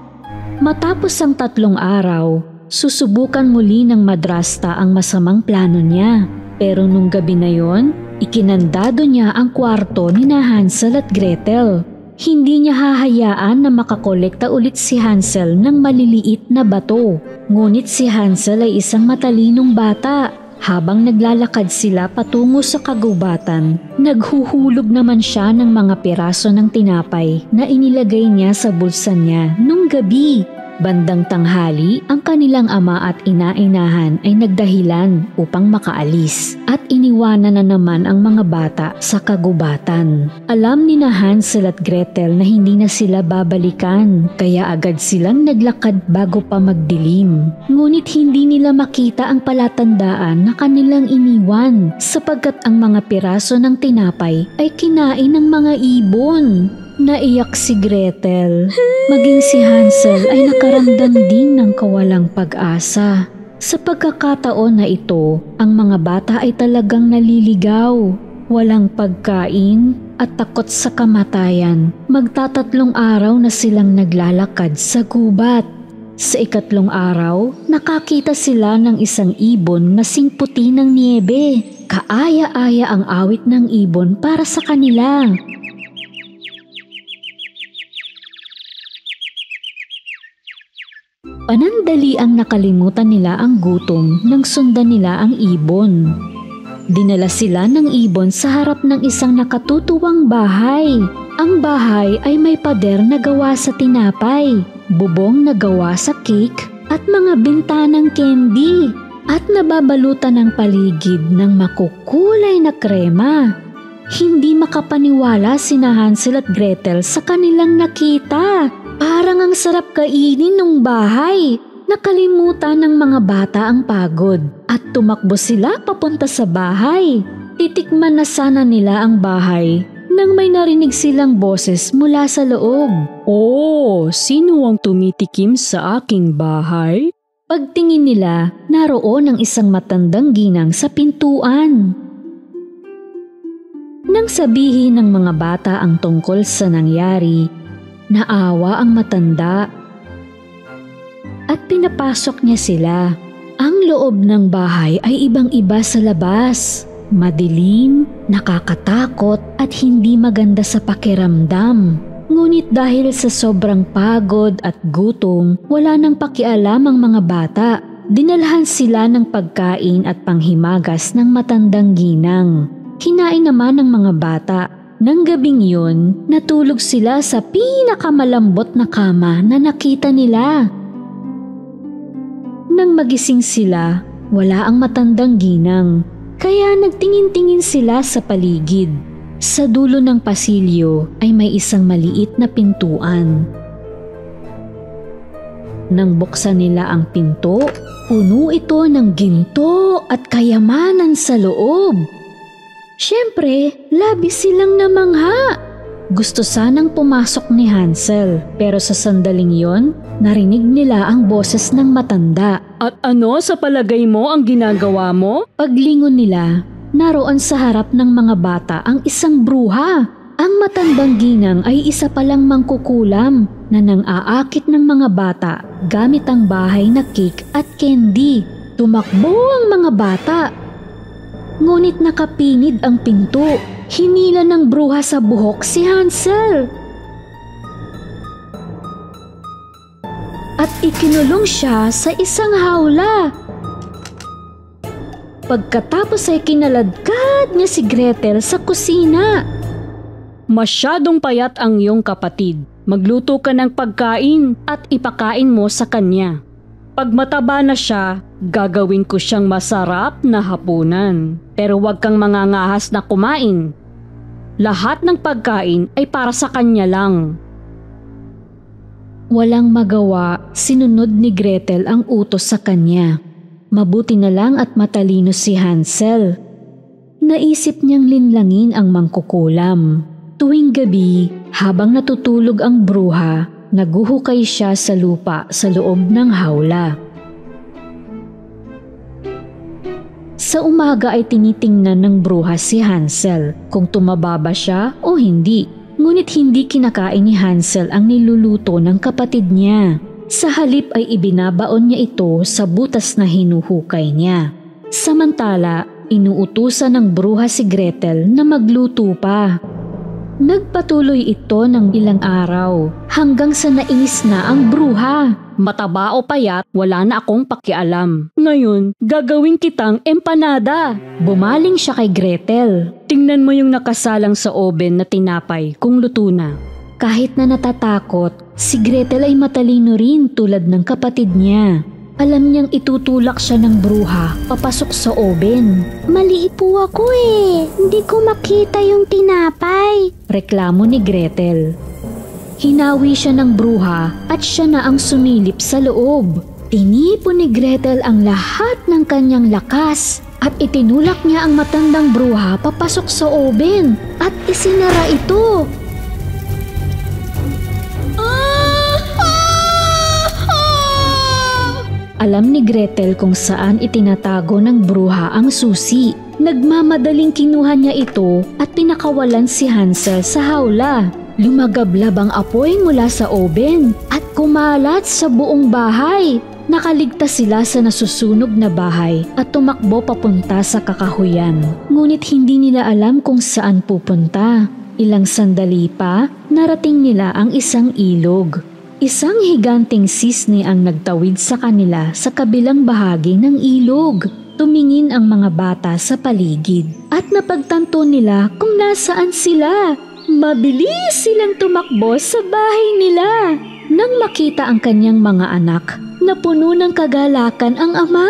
Matapos ang 3 araw, susubukan muli ng madrasta ang masamang plano niya. Pero nung gabi na yon, ikinandado niya ang kwarto ni Hansel at Gretel. Hindi niya hahayaan na makakolekta ulit si Hansel ng maliliit na bato. Ngunit si Hansel ay isang matalinong bata. Habang naglalakad sila patungo sa kagubatan, naghuhulog naman siya ng mga piraso ng tinapay na inilagay niya sa bulsa niya nung gabi. Bandang tanghali, ang kanilang ama at ina-inahan ay nagdahilan upang makaalis at iniwanan na naman ang mga bata sa kagubatan. Alam ni Hansel at Gretel na hindi na sila babalikan, kaya agad silang naglakad bago pa magdilim. Ngunit hindi nila makita ang palatandaan na kanilang iniwan sapagkat ang mga piraso ng tinapay ay kinain ng mga ibon. Naiyak si Gretel. Maging si Hansel ay nakaramdam din ng kawalang pag-asa. Sa pagkakataon na ito, ang mga bata ay talagang naliligaw. Walang pagkain at takot sa kamatayan. Magta3 araw na silang naglalakad sa gubat. Sa 4 araw, nakakita sila ng isang ibon na singputi ng niebe. Kaaya-aya ang awit ng ibon para sa kanila. Panandali ang nakalimutan nila ang gutom nang sundan nila ang ibon. Dinala sila ng ibon sa harap ng isang nakatutuwang bahay. Ang bahay ay may pader na gawa sa tinapay, bubong na gawa sa cake at mga bintanang candy at nababalutan ng paligid ng makukulay na krema. Hindi makapaniwala sina Hansel at Gretel sa kanilang nakita. Parang ang sarap kainin ng bahay. Nakalimutan ng mga bata ang pagod at tumakbo sila papunta sa bahay. Titikman na sana nila ang bahay nang may narinig silang boses mula sa loob. Oh, sino ang tumitikim sa aking bahay? Pagtingin nila, naroon ang isang matandang ginang sa pintuan. Nang sabihin ng mga bata ang tungkol sa nangyari, naawa ang matanda at pinapasok niya sila. Ang loob ng bahay ay ibang-iba sa labas. Madilim, nakakatakot at hindi maganda sa pakiramdam. Ngunit dahil sa sobrang pagod at gutom, wala nang pakialam ang mga bata. Dinalhan sila ng pagkain at panghimagas ng matandang ginang. Kinain naman ng mga bata. Nang gabing yun, natulog sila sa pinakamalambot na kama na nakita nila. Nang magising sila, wala ang matandang ginang, kaya nagtingin-tingin sila sa paligid. Sa dulo ng pasilyo ay may isang maliit na pintuan. Nang buksan nila ang pinto, puno ito ng ginto at kayamanan sa loob. Siyempre, labis silang namangha. Gusto sanang pumasok ni Hansel, pero sa sandaling yon, narinig nila ang boses ng matanda. At ano sa palagay mo ang ginagawa mo? Paglingon nila, naroon sa harap ng mga bata ang isang bruha. Ang matandang ginang ay isa palang mangkukulam na nang-aakit ng mga bata gamit ang bahay na cake at candy. Tumakbo ang mga bata. Ngunit nakapinid ang pinto. Hinila ng bruha sa buhok si Hansel. At ikinulong siya sa isang hawla. Pagkatapos ay kinaladkad niya si Gretel sa kusina. Masyadong payat ang iyong kapatid. Magluto ka ng pagkain at ipakain mo sa kanya. Pag mataba na siya, gagawin ko siyang masarap na hapunan. Pero huwag kang mangangahas na kumain. Lahat ng pagkain ay para sa kanya lang. Walang magawa, sinunod ni Gretel ang utos sa kanya. Mabuti na lang at matalino si Hansel. Naisip niyang linlangin ang mangkukulam. Tuwing gabi, habang natutulog ang bruha, naguhukay siya sa lupa sa loob ng hawla. Sa umaga ay tinitingnan ng bruha si Hansel kung tumaba ba siya o hindi. Ngunit hindi kinakain ni Hansel ang niluluto ng kapatid niya. Sa halip ay ibinabaon niya ito sa butas na hinuhukay niya. Samantala, inuutusan ng bruha si Gretel na magluto pa. Nagpatuloy ito ng ilang araw hanggang sa nainis na ang bruha. Mataba o payat, wala na akong pakialam. Ngayon, gagawin kitang empanada. Bumaling siya kay Gretel. Tingnan mo yung nakasalang sa oven na tinapay kung luto na. Kahit na natatakot, si Gretel ay matalino rin tulad ng kapatid niya. Alam niyang itutulak siya ng bruha papasok sa oven. Maliit po ako eh. Hindi ko makita yung tinapay. Reklamo ni Gretel. Hinawi siya ng bruha at siya na ang sumilip sa loob. Tinipon ni Gretel ang lahat ng kanyang lakas at itinulak niya ang matandang bruha papasok sa oven at isinara ito. Alam ni Gretel kung saan itinatago ng bruha ang susi. Nagmamadaling kinuha niya ito at pinakawalan si Hansel sa hawla. Lumagablab ang apoy mula sa oven at kumalat sa buong bahay. Nakaligtas sila sa nasusunog na bahay at tumakbo papunta sa kakahuyan. Ngunit hindi nila alam kung saan pupunta. Ilang sandali pa, narating nila ang isang ilog. Isang higanting sisne ang nagtawid sa kanila sa kabilang bahagi ng ilog. Tumingin ang mga bata sa paligid at napagtanto nila kung nasaan sila. Mabilis silang tumakbo sa bahay nila. Nang makita ang kanyang mga anak, napuno ng kagalakan ang ama.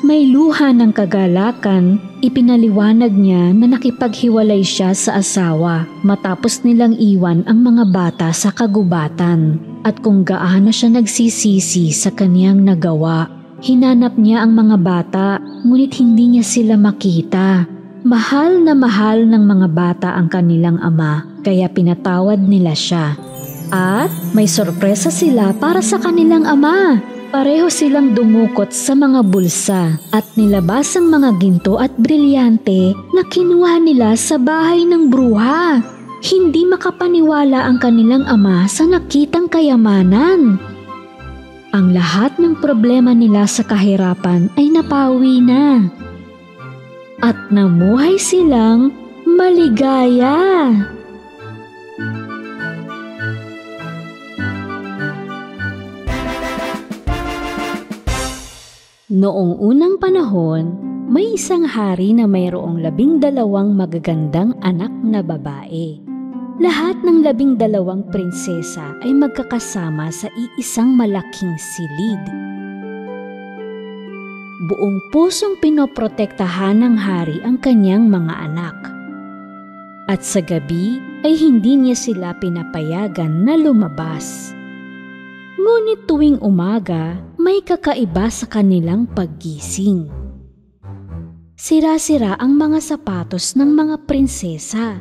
May luha ng kagalakan, ipinaliwanag niya na nakipaghiwalay siya sa asawa matapos nilang iwan ang mga bata sa kagubatan at kung gaano siya nagsisisi sa kaniyang nagawa. Hinanap niya ang mga bata ngunit hindi niya sila makita. Mahal na mahal ng mga bata ang kanilang ama kaya pinatawad nila siya. At may sorpresa sila para sa kanilang ama. Pareho silang dumukot sa mga bulsa at nilabas ang mga ginto at brilyante na kinuha nila sa bahay ng bruha. Hindi makapaniwala ang kanilang ama sa nakitang kayamanan. Ang lahat ng problema nila sa kahirapan ay napawi na. At namuhay silang maligaya. Noong unang panahon, may isang hari na mayroong 12 magagandang anak na babae. Lahat ng 12 prinsesa ay magkakasama sa iisang malaking silid. Buong pusong pinoprotektahan ng hari ang kanyang mga anak. At sa gabi ay hindi niya sila pinapayagan na lumabas. Ngunit tuwing umaga, may kakaiba sa kanilang paggising. Sira-sira ang mga sapatos ng mga prinsesa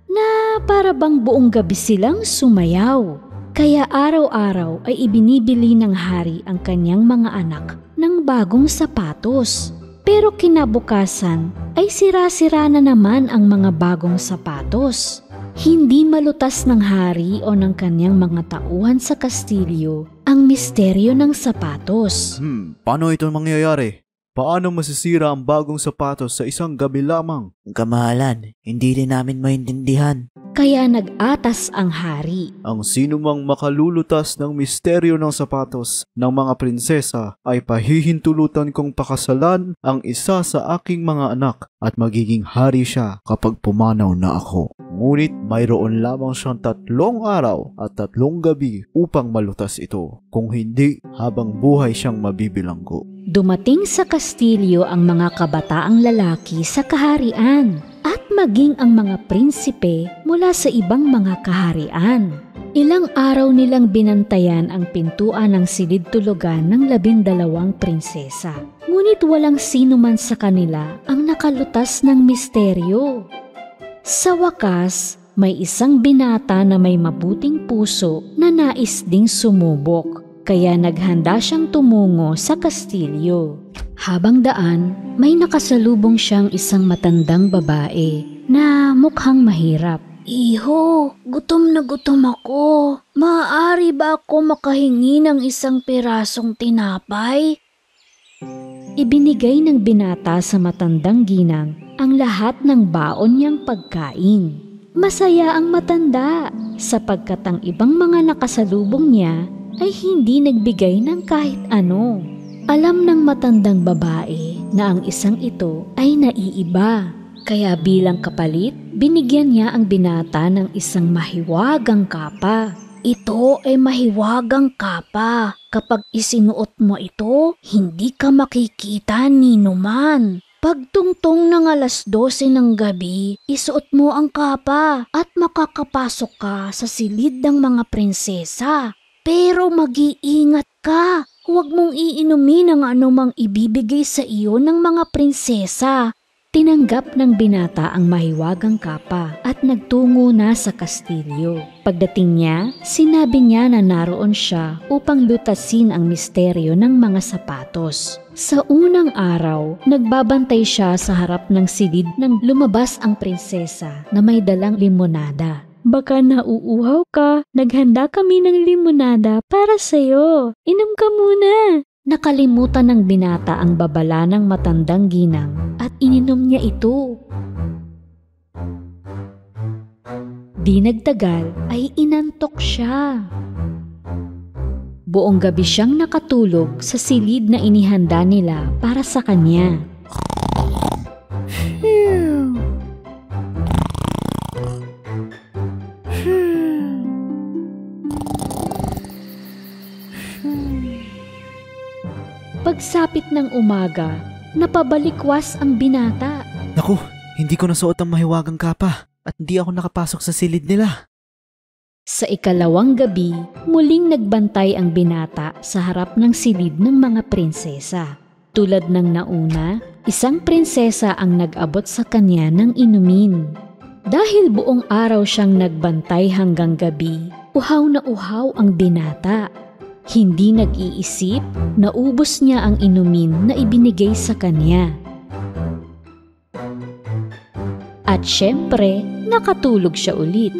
na para bang buong gabi silang sumayaw. Kaya araw-araw ay ibinibili ng hari ang kanyang mga anak ng bagong sapatos. Pero kinabukasan ay sira-sira na naman ang mga bagong sapatos. Hindi malutas ng hari o ng kanyang mga tauhan sa kastilyo ang misteryo ng sapatos. Paano ito mangyayari? Paano masisira ang bagong sapatos sa isang gabi lamang? Kamahalan, hindi rin namin maintindihan. Kaya nag-atas ang hari. Ang sinumang makalulutas ng misteryo ng sapatos ng mga prinsesa ay pahihintulutan kong pakasalan ang isa sa aking mga anak at magiging hari siya kapag pumanaw na ako. Ngunit mayroon lamang siyang 3 araw at 3 gabi upang malutas ito. Kung hindi, habang buhay siyang mabibilanggo. Dumating sa kastilyo ang mga kabataang lalaki sa kaharian at maging ang mga prinsipe mula sa ibang mga kaharian. Ilang araw nilang binantayan ang pintuan ng silid-tulugan ng 12 prinsesa. Ngunit walang sino man sa kanila ang nakalutas ng misteryo. Sa wakas, may isang binata na may mabuting puso na nais ding sumubok. Kaya naghanda siyang tumungo sa kastilyo. Habang daan, may nakasalubong siyang isang matandang babae na mukhang mahirap. Iho, gutom na gutom ako. Maaari ba ako makahingi ng isang pirasong tinapay? Ibinigay ng binata sa matandang ginang ang lahat ng baon niyang pagkain. Masaya ang matanda sapagkat ang ibang mga nakasalubong niya ay hindi nagbigay ng kahit ano. Alam ng matandang babae na ang isang ito ay naiiba. Kaya bilang kapalit, binigyan niya ang binata ng isang mahiwagang kapa. Ito ay mahiwagang kapa. Kapag isinuot mo ito, hindi ka makikita ni numan. Pagtungtong ng 12:00 ng gabi, isuot mo ang kapa at makakapasok ka sa silid ng mga prinsesa. Pero mag-iingat ka, huwag mong iinumin ang anumang ibibigay sa iyo ng mga prinsesa. Tinanggap ng binata ang mahiwagang kapa at nagtungo na sa kastilyo. Pagdating niya, sinabi niya na naroon siya upang lutasin ang misteryo ng mga sapatos. Sa unang araw, nagbabantay siya sa harap ng silid nang lumabas ang prinsesa na may dalang limonada. Baka nauuhaw ka, naghanda kami ng limonada para sa'yo. Inom ka muna. Nakalimutan ng binata ang babala ng matandang ginang at ininom niya ito. Di nagtagal ay inantok siya. Buong gabi siyang nakatulog sa silid na inihanda nila para sa kanya. Pagsapit ng umaga, napabalikwas ang binata. Naku, hindi ko nasuot ang mahiwagang kapa at hindi ako nakapasok sa silid nila. Sa ikalawang gabi, muling nagbantay ang binata sa harap ng silid ng mga prinsesa. Tulad ng nauna, isang prinsesa ang nag-abot sa kanya ng inumin. Dahil buong araw siyang nagbantay hanggang gabi, uhaw na uhaw ang binata. Hindi nag-iisip, naubos niya ang inumin na ibinigay sa kanya. At syempre, nakatulog siya ulit.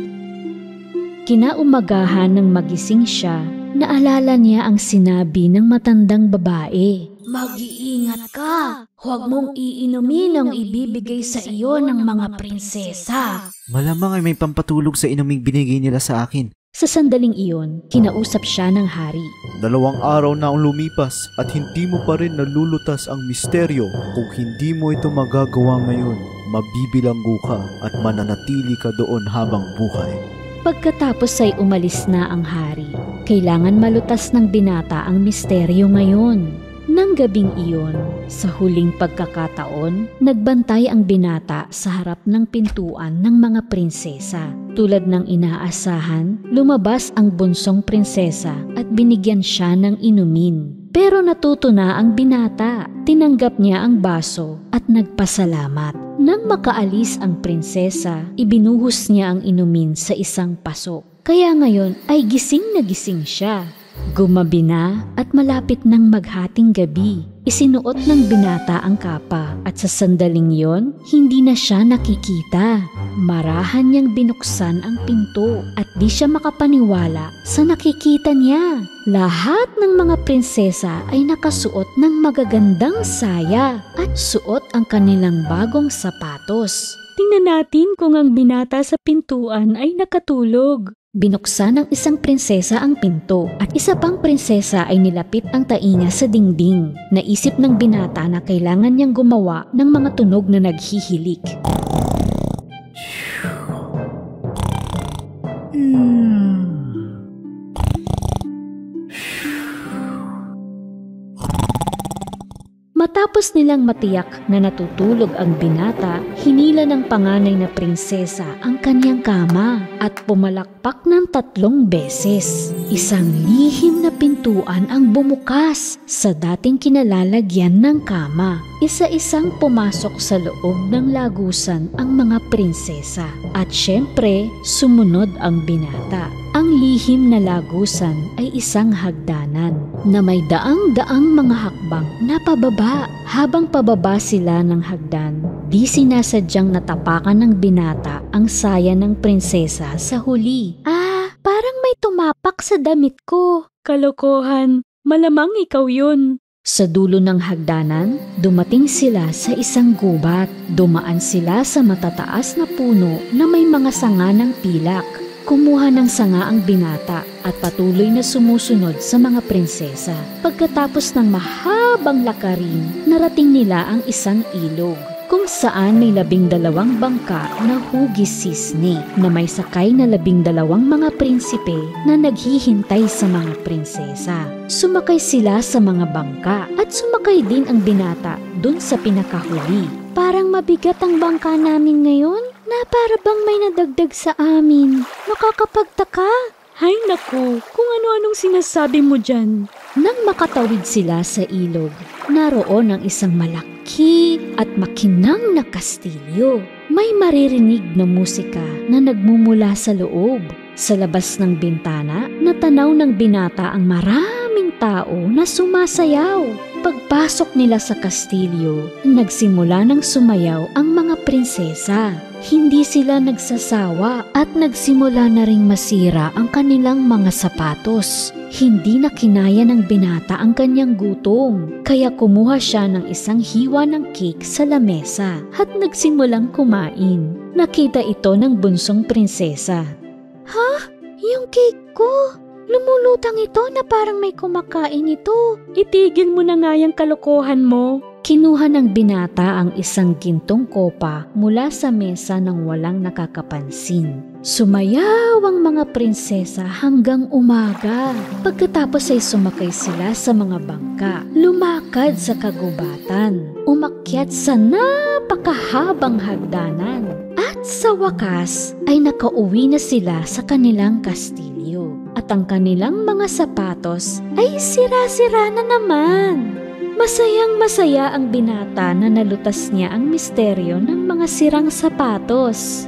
Kinaumagahan ng magising siya, naalala niya ang sinabi ng matandang babae. Mag-iingat ka, huwag mong iinumin ang ibibigay sa iyo ng mga prinsesa. Malamang ay may pampatulog sa inuming binigay nila sa akin. Sa sandaling iyon, kinausap siya ng hari. 2 araw na ang lumipas at hindi mo pa rin nalulutas ang misteryo. Kung hindi mo ito magagawa ngayon, mabibilanggo ka at mananatili ka doon habang buhay. Pagkatapos ay umalis na ang hari. Kailangan malutas ng binata ang misteryo ngayon. Nang gabing iyon, sa huling pagkakataon, nagbantay ang binata sa harap ng pintuan ng mga prinsesa. Tulad ng inaasahan, lumabas ang bunsong prinsesa at binigyan siya ng inumin. Pero natuto na ang binata, tinanggap niya ang baso at nagpasalamat. Nang makaalis ang prinsesa, ibinuhos niya ang inumin sa isang paso. Kaya ngayon ay gising na gising siya. Gumabi na at malapit ng maghating gabi. Isinuot ng binata ang kapa at sa sandaling yon, hindi na siya nakikita. Marahan niyang binuksan ang pinto at di siya makapaniwala sa nakikita niya. Lahat ng mga prinsesa ay nakasuot ng magagandang saya at suot ang kanilang bagong sapatos. Tingnan natin kung ang binata sa pintuan ay nakatulog. Binuksan ng isang prinsesa ang pinto at isa pang prinsesa ay nilapit ang tainga sa dingding. Naisip ng binata na kailangan niyang gumawa ng mga tunog na naghihilik. Matapos nilang matiyak na natutulog ang binata, hinila ng panganay na prinsesa ang kanyang kama at pumalakpak ng 3 beses. Isang lihim na pintuan ang bumukas sa dating kinalalagyan ng kama. Isa-isang pumasok sa loob ng lagusan ang mga prinsesa at syempre sumunod ang binata. Ang lihim na lagusan ay isang hagdanan na may daang-daang mga hakbang na pababa. Habang pababa sila ng hagdan, di sinasadyang natapakan ng binata ang saya ng prinsesa sa huli. Parang may tumapak sa damit ko. Kalokohan, malamang ikaw yun. Sa dulo ng hagdanan, dumating sila sa isang gubat. Dumaan sila sa matataas na puno na may mga sanga ng pilak. Kumuha ng sanga ang binata at patuloy na sumusunod sa mga prinsesa. Pagkatapos ng mahabang lakarin, narating nila ang isang ilog kung saan may 12 bangka na hugis sisne na may sakay na 12 mga prinsipe na naghihintay sa mga prinsesa. Sumakay sila sa mga bangka at sumakay din ang binata dun sa pinakahuli. Parang mabigat ang bangka namin ngayon. Na para bang may nadagdag sa amin. Nakakapagtaka. Hay naku, kung ano-anong sinasabi mo dyan. Nang makatawid sila sa ilog, naroon ang isang malaki at makinang na kastilyo. May maririnig na musika na nagmumula sa loob. Sa labas ng bintana, natanaw ng binata ang maraming tao na sumasayaw. Pagpasok nila sa kastilyo, nagsimula ng sumayaw ang mga prinsesa. Hindi sila nagsasawa at nagsimula na ring masira ang kanilang mga sapatos. Hindi na kinaya ng binata ang kanyang gutom, kaya kumuha siya ng isang hiwa ng cake sa lamesa at nagsimulang kumain. Nakita ito ng bunsong prinsesa. Ha? Yung cake ko? Lumulutang ito na parang may kumakain ito. Itigil mo na nga yung kalokohan mo. Kinuha ng binata ang isang gintong kopa mula sa mesa nang walang nakakapansin. Sumayaw ang mga prinsesa hanggang umaga. Pagkatapos ay sumakay sila sa mga bangka, lumakad sa kagubatan, umakyat sa napakahabang hagdanan. At sa wakas ay nakauwi na sila sa kanilang kastilyo. At ang kanilang mga sapatos ay sira-sira na naman. Masayang-masaya ang binata na nalutas niya ang misteryo ng mga sirang sapatos.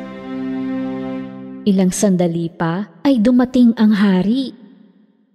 Ilang sandali pa ay dumating ang hari.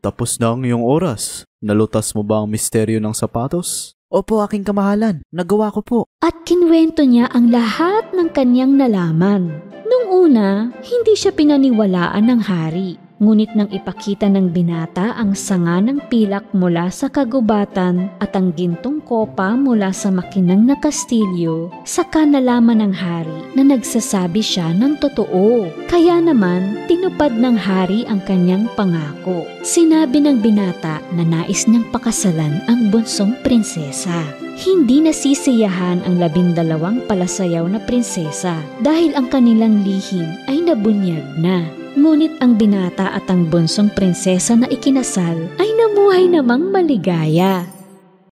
Tapos na ang iyong oras. Nalutas mo ba ang misteryo ng sapatos? Opo, aking kamahalan. Nagawa ko po. At kinwento niya ang lahat ng kanyang nalaman. Nung una, hindi siya pinaniwalaan ng hari. Ngunit nang ipakita ng binata ang sanga ng pilak mula sa kagubatan at ang gintong kopa mula sa makinang na kastilyo, saka nalaman ng hari na nagsasabi siya ng totoo. Kaya naman, tinupad ng hari ang kanyang pangako. Sinabi ng binata na nais niyang pakasalan ang bunsong prinsesa. Hindi nasisiyahan ang 12 palasayaw na prinsesa dahil ang kanilang lihim ay nabunyag na. Ngunit ang binata at ang bunsong prinsesa na ikinasal ay namuhay namang maligaya.